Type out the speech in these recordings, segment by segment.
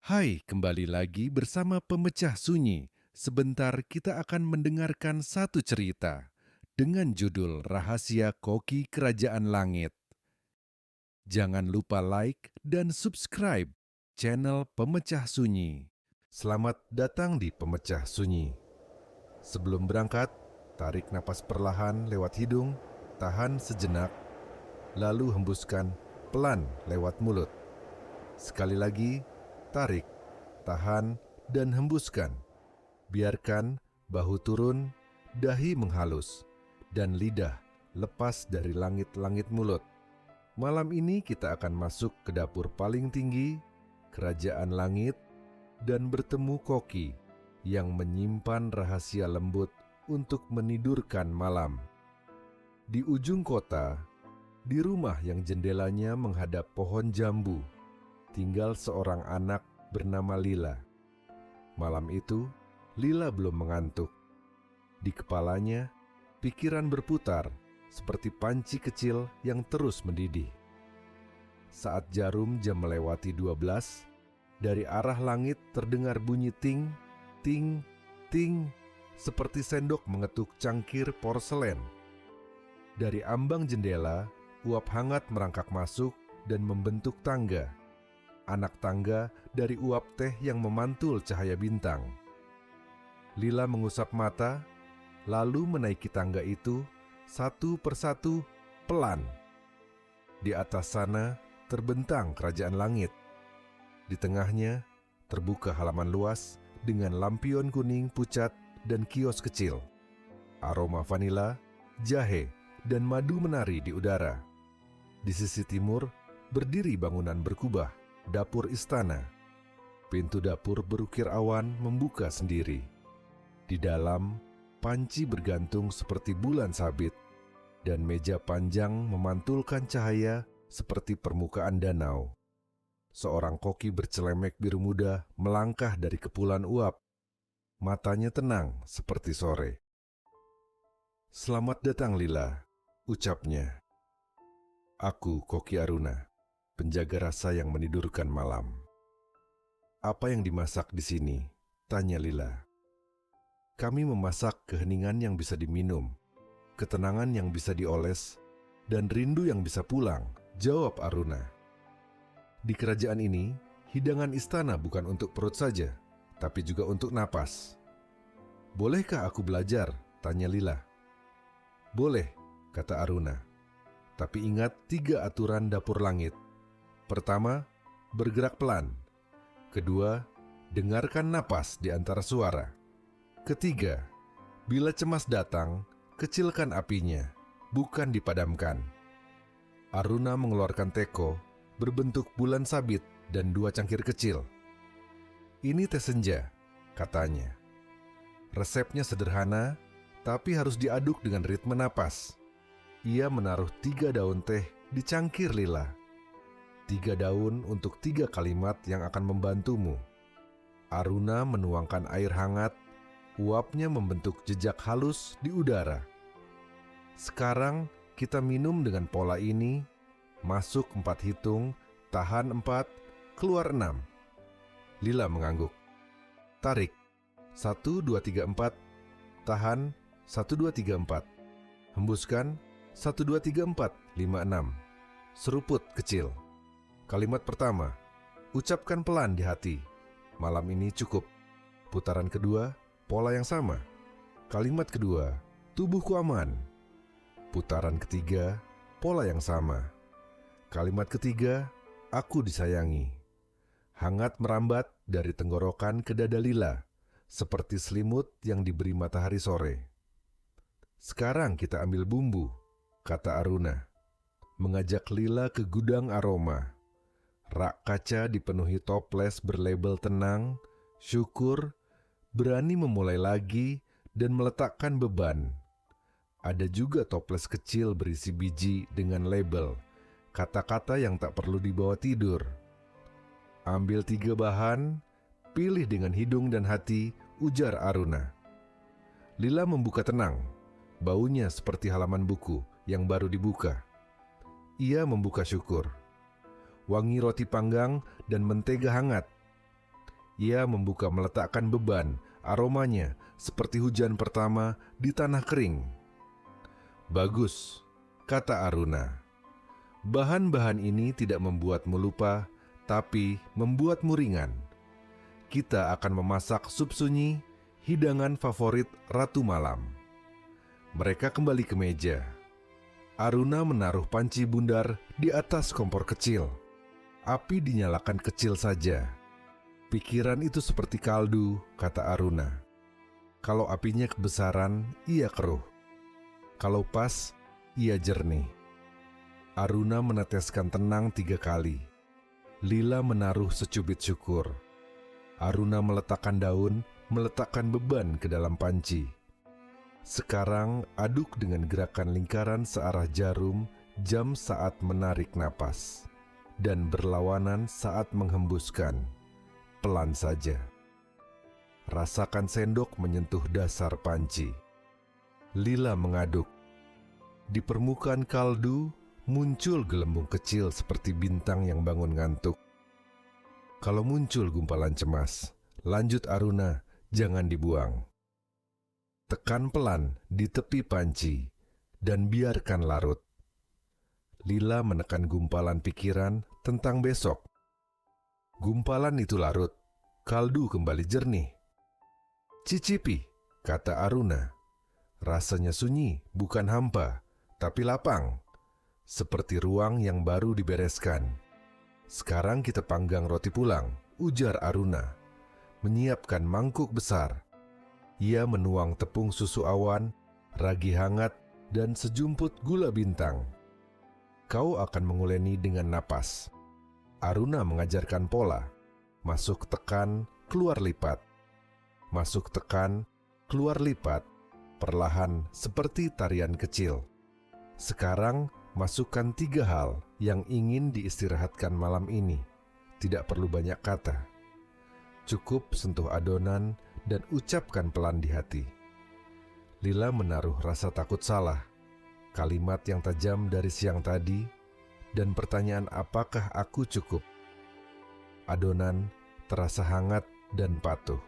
Hai, kembali lagi bersama Pemecah Sunyi. Sebentar kita akan mendengarkan satu cerita dengan judul Rahasia Koki Kerajaan Langit. Jangan lupa like dan subscribe channel Pemecah Sunyi. Selamat datang di Pemecah Sunyi. Sebelum berangkat, tarik napas perlahan lewat hidung, tahan sejenak, lalu hembuskan pelan lewat mulut. Sekali lagi, tarik, tahan, dan hembuskan. Biarkan bahu turun, dahi menghalus, dan lidah lepas dari langit-langit mulut. Malam ini kita akan masuk ke dapur paling tinggi, kerajaan langit, dan bertemu Koki yang menyimpan rahasia lembut untuk menidurkan malam. Di ujung kota, di rumah yang jendelanya menghadap pohon jambu, tinggal seorang anak bernama Lila. Malam itu, Lila belum mengantuk. Di kepalanya, pikiran berputar seperti panci kecil yang terus mendidih. Saat jarum jam melewati 12, dari arah langit terdengar bunyi ting, ting, ting, seperti sendok mengetuk cangkir porselen. Dari ambang jendela, uap hangat merangkak masuk dan membentuk tangga. Anak tangga dari uap teh yang memantul cahaya bintang. Lila mengusap mata, lalu menaiki tangga itu satu persatu pelan. Di atas sana terbentang kerajaan langit. Di tengahnya terbuka halaman luas dengan lampion kuning pucat dan kios kecil. Aroma vanila, jahe, dan madu menari di udara. Di sisi timur berdiri bangunan berkubah, dapur istana. Pintu dapur berukir awan membuka sendiri. Di dalam, panci bergantung seperti bulan sabit, dan meja panjang memantulkan cahaya seperti permukaan danau. Seorang koki bercelemek biru muda melangkah dari kepulan uap. Matanya tenang seperti sore. "Selamat datang, Lila," ucapnya. "Aku Koki Aruna, penjaga rasa yang menidurkan malam." "Apa yang dimasak di sini?" tanya Lila. "Kami memasak keheningan yang bisa diminum, ketenangan yang bisa dioles, dan rindu yang bisa pulang," jawab Aruna. "Di kerajaan ini, hidangan istana bukan untuk perut saja, tapi juga untuk napas." "Bolehkah aku belajar?" tanya Lila. "Boleh," kata Aruna. "Tapi ingat 3 aturan dapur langit. Pertama, bergerak pelan. Kedua, dengarkan napas di antara suara. Ketiga, bila cemas datang, kecilkan apinya, bukan dipadamkan." Aruna mengeluarkan teko berbentuk bulan sabit dan 2 cangkir kecil. "Ini teh senja," katanya. "Resepnya sederhana, tapi harus diaduk dengan ritme napas." Ia menaruh 3 daun teh di cangkir Lila. 3 daun untuk 3 kalimat yang akan membantumu. Aruna menuangkan air hangat, uapnya membentuk jejak halus di udara. "Sekarang kita minum dengan pola ini, masuk 4 hitung, tahan 4, keluar 6. Lila mengangguk. "Tarik, 1, 2, 3, 4, tahan, 1, 2, 3, 4. Hembuskan, 1, 2, 3, 4, 5, 6. Seruput kecil. Kalimat pertama, ucapkan pelan di hati. Malam ini cukup. Putaran kedua, pola yang sama. Kalimat kedua, tubuhku aman. Putaran ketiga, pola yang sama. Kalimat ketiga, aku disayangi." Hangat merambat dari tenggorokan ke dada Lila, seperti selimut yang diberi matahari sore. "Sekarang kita ambil bumbu," kata Aruna, mengajak Lila ke gudang aroma. Rak kaca dipenuhi toples berlabel tenang, syukur, berani memulai lagi, dan meletakkan beban. Ada juga toples kecil berisi biji dengan label kata-kata yang tak perlu dibawa tidur. "Ambil 3 bahan, pilih dengan hidung dan hati," ujar Aruna. Lila membuka tenang, baunya seperti halaman buku yang baru dibuka. Ia membuka syukur. Wangi roti panggang dan mentega hangat. Ia membuka meletakkan beban, aromanya seperti hujan pertama di tanah kering. "Bagus," kata Aruna. "Bahan-bahan ini tidak membuatmu lupa, tapi membuatmu ringan. Kita akan memasak sup sunyi, hidangan favorit Ratu Malam." Mereka kembali ke meja. Aruna menaruh panci bundar di atas kompor kecil. Api dinyalakan kecil saja. "Pikiran itu seperti kaldu," kata Aruna. "Kalau apinya kebesaran, ia keruh. Kalau pas, ia jernih." Aruna meneteskan tenang 3 kali. Lila menaruh secubit syukur. Aruna meletakkan daun, meletakkan beban ke dalam panci. "Sekarang aduk dengan gerakan lingkaran searah jarum jam saat menarik napas, dan berlawanan saat menghembuskan. Pelan saja. Rasakan sendok menyentuh dasar panci." Lila mengaduk. Di permukaan kaldu muncul gelembung kecil seperti bintang yang bangun ngantuk. "Kalau muncul gumpalan cemas," lanjut Aruna, "jangan dibuang. Tekan pelan di tepi panci dan biarkan larut." Lila menekan gumpalan pikiran tentang besok. Gumpalan itu larut, kaldu kembali jernih. "Cicipi," kata Aruna. "Rasanya sunyi, bukan hampa, tapi lapang. Seperti ruang yang baru dibereskan." "Sekarang kita panggang roti pulang," ujar Aruna, menyiapkan mangkuk besar. Ia menuang tepung susu awan, ragi hangat, dan sejumput gula bintang. "Kau akan menguleni dengan napas." Aruna mengajarkan pola. Masuk tekan, keluar lipat. Masuk tekan, keluar lipat. Perlahan seperti tarian kecil. "Sekarang masukkan 3 hal yang ingin diistirahatkan malam ini. Tidak perlu banyak kata. Cukup sentuh adonan dan ucapkan pelan di hati." Lila menaruh rasa takut salah, kalimat yang tajam dari siang tadi, dan pertanyaan apakah aku cukup. Adonan terasa hangat dan patuh.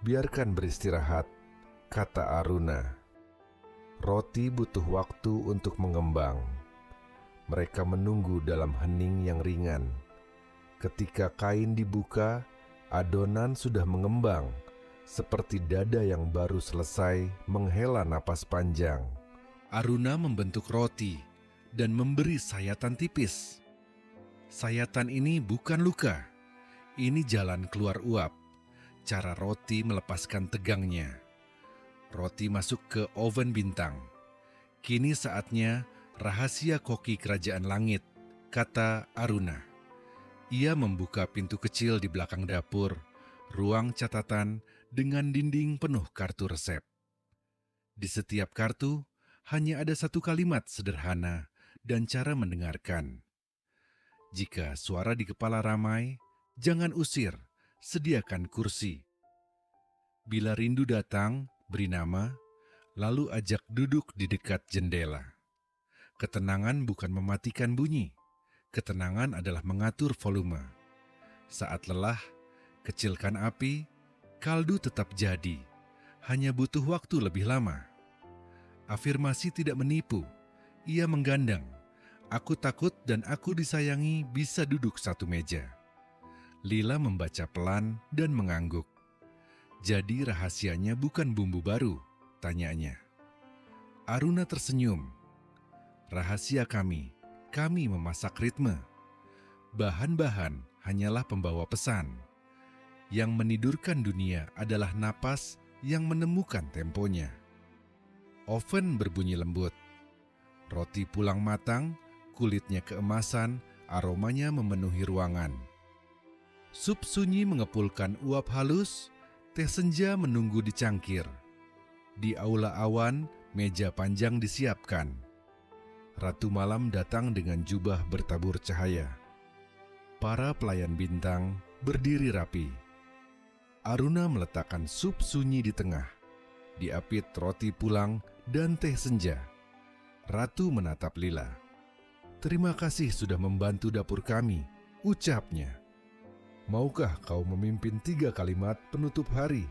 "Biarkan beristirahat," kata Aruna. "Roti butuh waktu untuk mengembang." Mereka menunggu dalam hening yang ringan. Ketika kain dibuka, adonan sudah mengembang, seperti dada yang baru selesai menghela napas panjang. Aruna membentuk roti dan memberi sayatan tipis. Sayatan ini bukan luka, ini jalan keluar uap. Cara roti melepaskan tegangnya. Roti masuk ke oven bintang. "Kini saatnya rahasia koki kerajaan langit," kata Aruna. Ia membuka pintu kecil di belakang dapur, ruang catatan dengan dinding penuh kartu resep. Di setiap kartu hanya ada 1 kalimat sederhana dan cara mendengarkan. "Jika suara di kepala ramai, jangan usir, sediakan kursi. Bila rindu datang, beri nama, lalu ajak duduk di dekat jendela. Ketenangan bukan mematikan bunyi, ketenangan adalah mengatur volume. Saat lelah, kecilkan api, kaldu tetap jadi, hanya butuh waktu lebih lama." Afirmasi tidak menipu, ia menggandeng. "Aku takut dan aku disayangi bisa duduk satu meja." Lila membaca pelan dan mengangguk. "Jadi rahasianya bukan bumbu baru?" tanyanya. Aruna tersenyum. "Rahasia kami memasak ritme. Bahan-bahan hanyalah pembawa pesan. Yang menidurkan dunia adalah napas yang menemukan temponya." Oven berbunyi lembut. Roti pulang matang, kulitnya keemasan, aromanya memenuhi ruangan. Sup sunyi mengepulkan uap halus, teh senja menunggu di cangkir. Di aula awan, meja panjang disiapkan. Ratu Malam datang dengan jubah bertabur cahaya. Para pelayan bintang berdiri rapi. Aruna meletakkan sup sunyi di tengah. Diapit roti pulang dan teh senja. Ratu menatap Lila. "Terima kasih sudah membantu dapur kami," ucapnya. Maukah kau memimpin 3 kalimat penutup hari?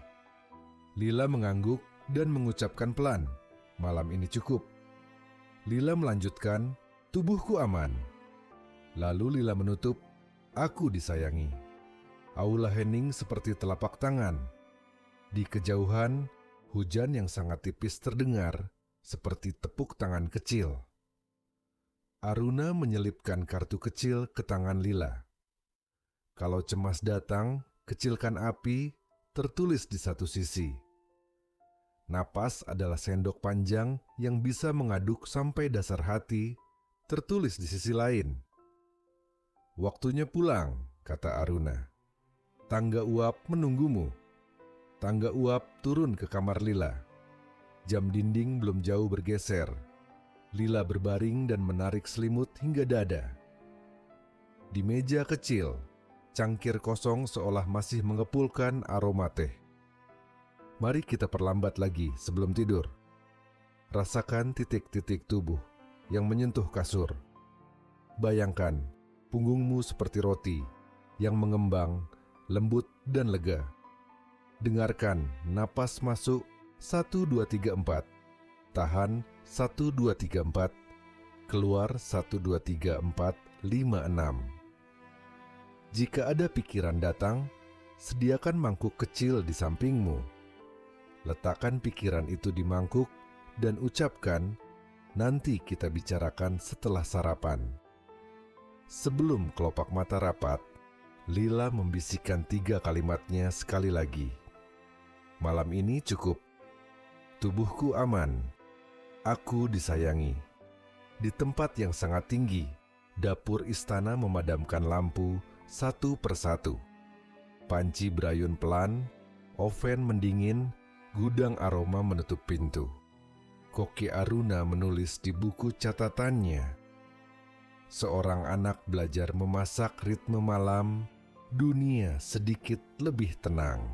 Lila mengangguk dan mengucapkan pelan, malam ini cukup. Lila melanjutkan, tubuhku aman. Lalu Lila menutup, aku disayangi. Aula hening seperti telapak tangan. Di kejauhan, hujan yang sangat tipis terdengar seperti tepuk tangan kecil. Aruna menyelipkan kartu kecil ke tangan Lila. Kalau cemas datang, kecilkan api, tertulis di satu sisi. Napas adalah sendok panjang yang bisa mengaduk sampai dasar hati, tertulis di sisi lain. Waktunya pulang, kata Aruna. Tangga uap menunggumu. Tangga uap turun ke kamar Lila. Jam dinding belum jauh bergeser. Lila berbaring dan menarik selimut hingga dada. Di meja kecil, cangkir kosong seolah masih mengepulkan aroma teh. Mari kita perlambat lagi sebelum tidur. Rasakan titik-titik tubuh yang menyentuh kasur. Bayangkan punggungmu seperti roti yang mengembang, lembut dan lega. Dengarkan napas masuk 1, 2, 3, 4. Tahan 1, 2, 3, 4. Keluar 1, 2, 3, 4, 5, 6. Jika ada pikiran datang, sediakan mangkuk kecil di sampingmu. Letakkan pikiran itu di mangkuk dan ucapkan, nanti kita bicarakan setelah sarapan. Sebelum kelopak mata rapat, Lila membisikkan 3 kalimatnya sekali lagi. Malam ini cukup. Tubuhku aman. Aku disayangi. Di tempat yang sangat tinggi, dapur istana memadamkan lampu satu persatu. Panci berayun pelan, oven mendingin, gudang aroma menutup pintu. Koki Aruna menulis di buku catatannya. Seorang anak belajar memasak ritme malam, dunia sedikit lebih tenang.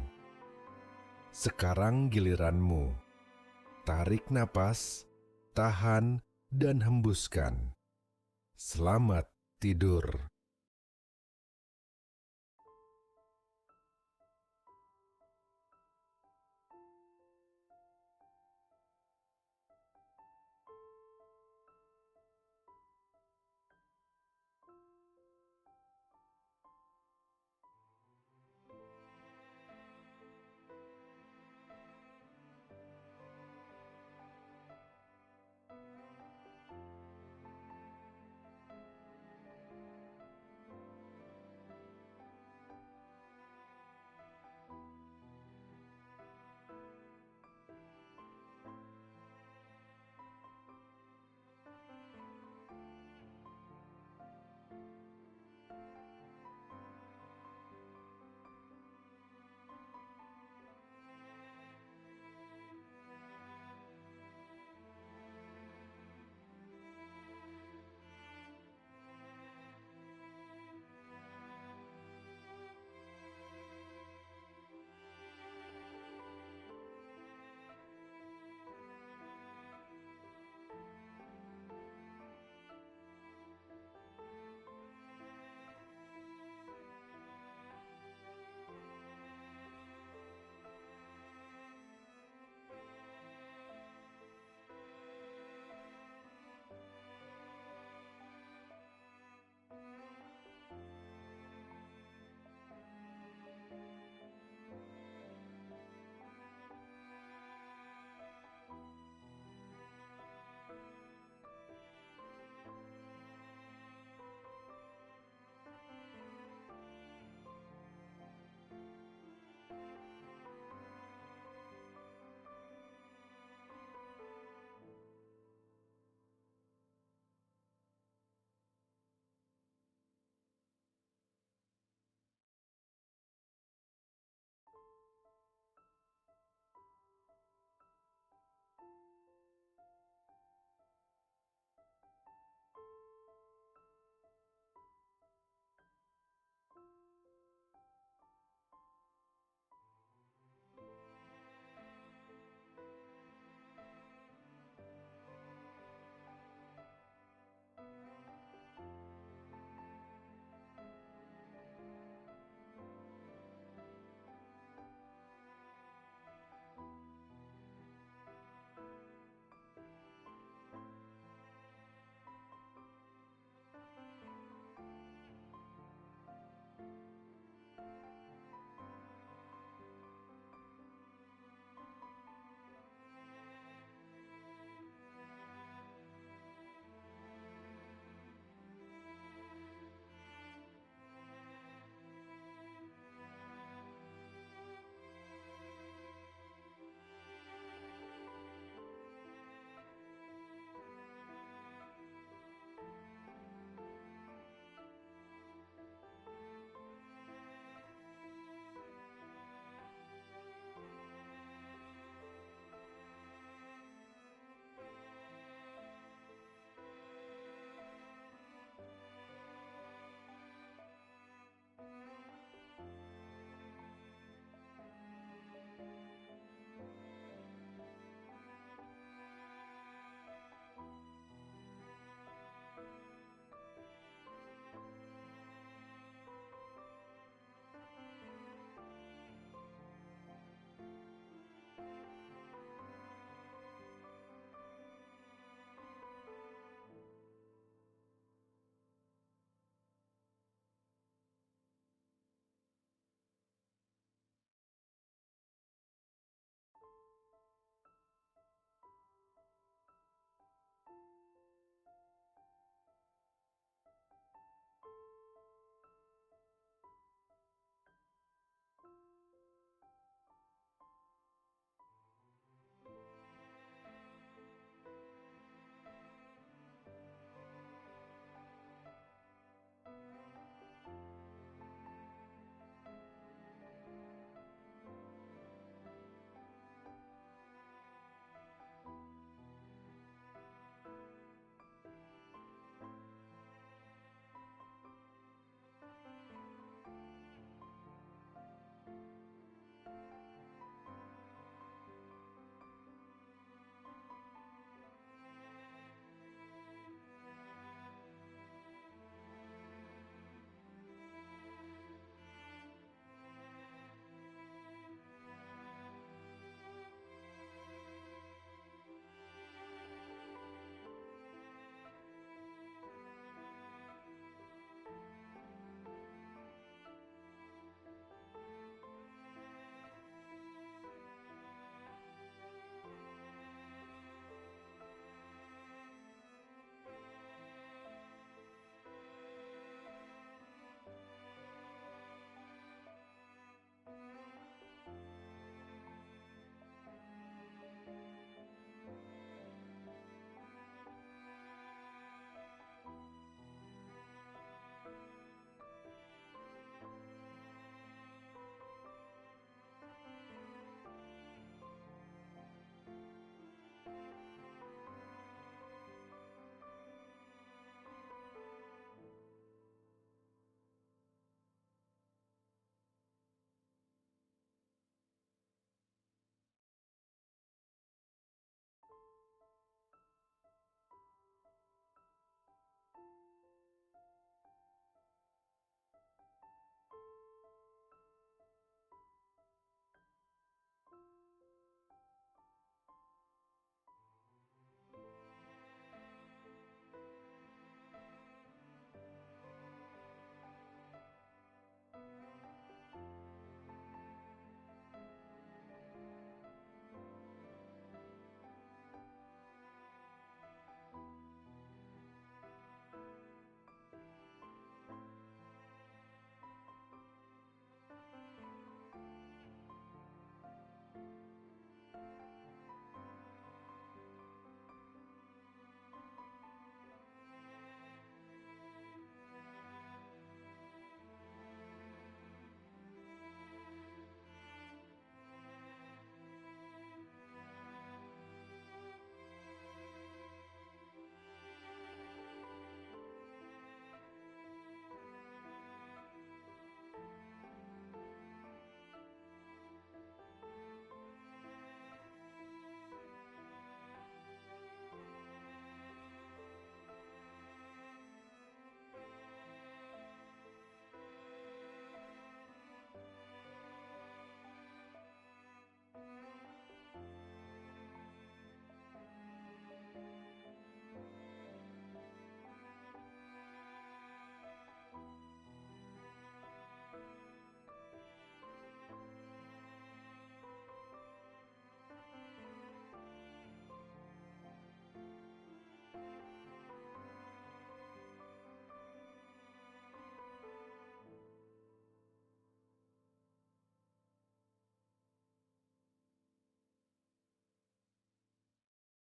Sekarang giliranmu. Tarik napas, tahan, dan hembuskan. Selamat tidur.